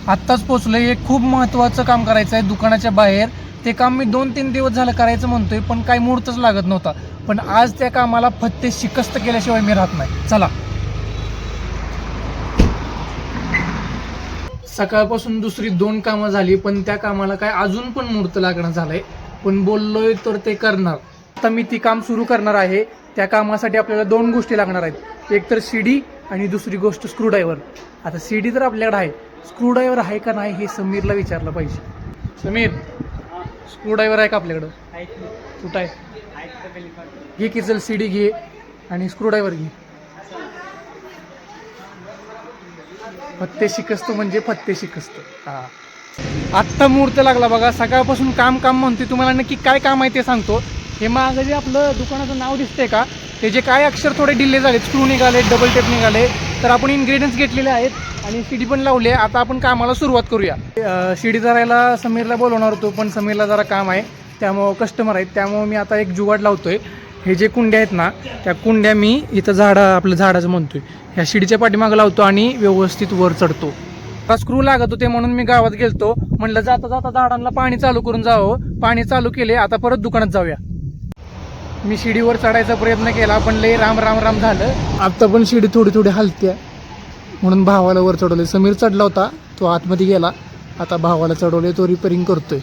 आत्ताच पोचलोय. एक खूप महत्त्वाचं काम करायचं आहे दुकानाच्या बाहेर. ते काम मी 2-3 दिवस झालं करायचं म्हणतोय, पण काही मुहूर्तच लागत नव्हता. पण आज त्या कामाला फत्ते शिकस्त केल्याशिवाय मी राहत नाही. चला. सकाळपासून दुसरी 2 कामं झाली, पण त्या कामाला काय अजून पण मुहूर्त लागणं झालंय. पण बोललोय तर ते करणार. आता मी ती काम सुरू करणार आहे. त्या कामासाठी आपल्याला 2 गोष्टी लागणार आहेत. एक तर शिडी आणि दुसरी गोष्ट स्क्रूड्रायव्हर. आता शिडी तर आपल्याकडे आहे, स्क्रूड्रायव्हर आहे का नाही हे समीरला विचारलं पाहिजे. समीर, स्क्रूड्रायव्हर आहे का आपल्याकडं? कुठं आहे? घे की, चल शिडी घे आणि स्क्रूड्रायव्हर घे. फत्ते शिकस्त म्हणजे फत्ते शिकस्त. हा, आत्ता मुहूर्त लागला बघा. सकाळपासून काम काम म्हणतोय. तुम्हाला नक्की काय काम आहे ते सांगतो. हे मागं जे आपलं दुकानाचं नाव दिसतंय का, ते जे काय अक्षर थोडे डिले झाले, स्क्रू निघाले, डबल टेप निघाले, तर आपण इन्ग्रेडियंट्स घेतलेले आहेत आणि शिडी पण लावली आहे. आता आपण कामाला सुरुवात करूया. शिडी धरायला समीरला बोलवणार होतो, पण समीरला जरा काम आहे, त्यामुळं कस्टमर आहेत, त्यामुळं मी आता एक जुगाड लावतोय. हे जे कुंड्या आहेत ना, त्या कुंड्या मी इथं आपलं झाडाचं म्हणतोय ह्या शिडीच्या पाठीमागं लावतो आणि व्यवस्थित वर चढतो. स्क्रू लागत होते म्हणून मी गावात गेलतो. म्हणलं जाता जाता झाडांना पाणी चालू करून जावं. पाणी चालू केले. आता परत दुकानात जाऊया. मी शिडीवर चढायचा प्रयत्न केला, पण लई राम राम राम झालं. आता पण शिडी थोडी थोडी हलत्या म्हणून भावाला वर चढवले. समीर चढला होता, तो आतमध्ये गेला. आता भावाला चढवले, तो रिपेअरिंग करतोय.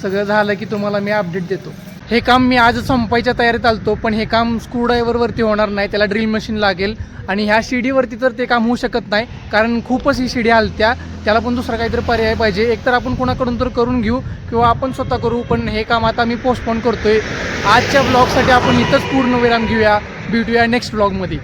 सगळं झालं की तुम्हाला मी अपडेट देतो. हे काम मी आज संपायच्या तयारीत आलतो, पण हे काम स्क्रूड्रायव्हरवरती होणार नाही, त्याला ड्रिल मशीन लागेल. आणि ह्या शिडीवरती तर ते काम होऊ शकत नाही, कारण खूपच ही शिडी हलत्या. त्याला पण दुसरा काहीतरी पर्याय पाहिजे. एकतर आपण कोणाकडून तर करून घेऊ किंवा आपण स्वतः करू. पण हे काम आता मी पोस्टपोन करतोय. आजच्या ब्लॉगसाठी आपण इथंच पूर्ण विराम घेऊया. भेटूया नेक्स्ट ब्लॉगमध्ये.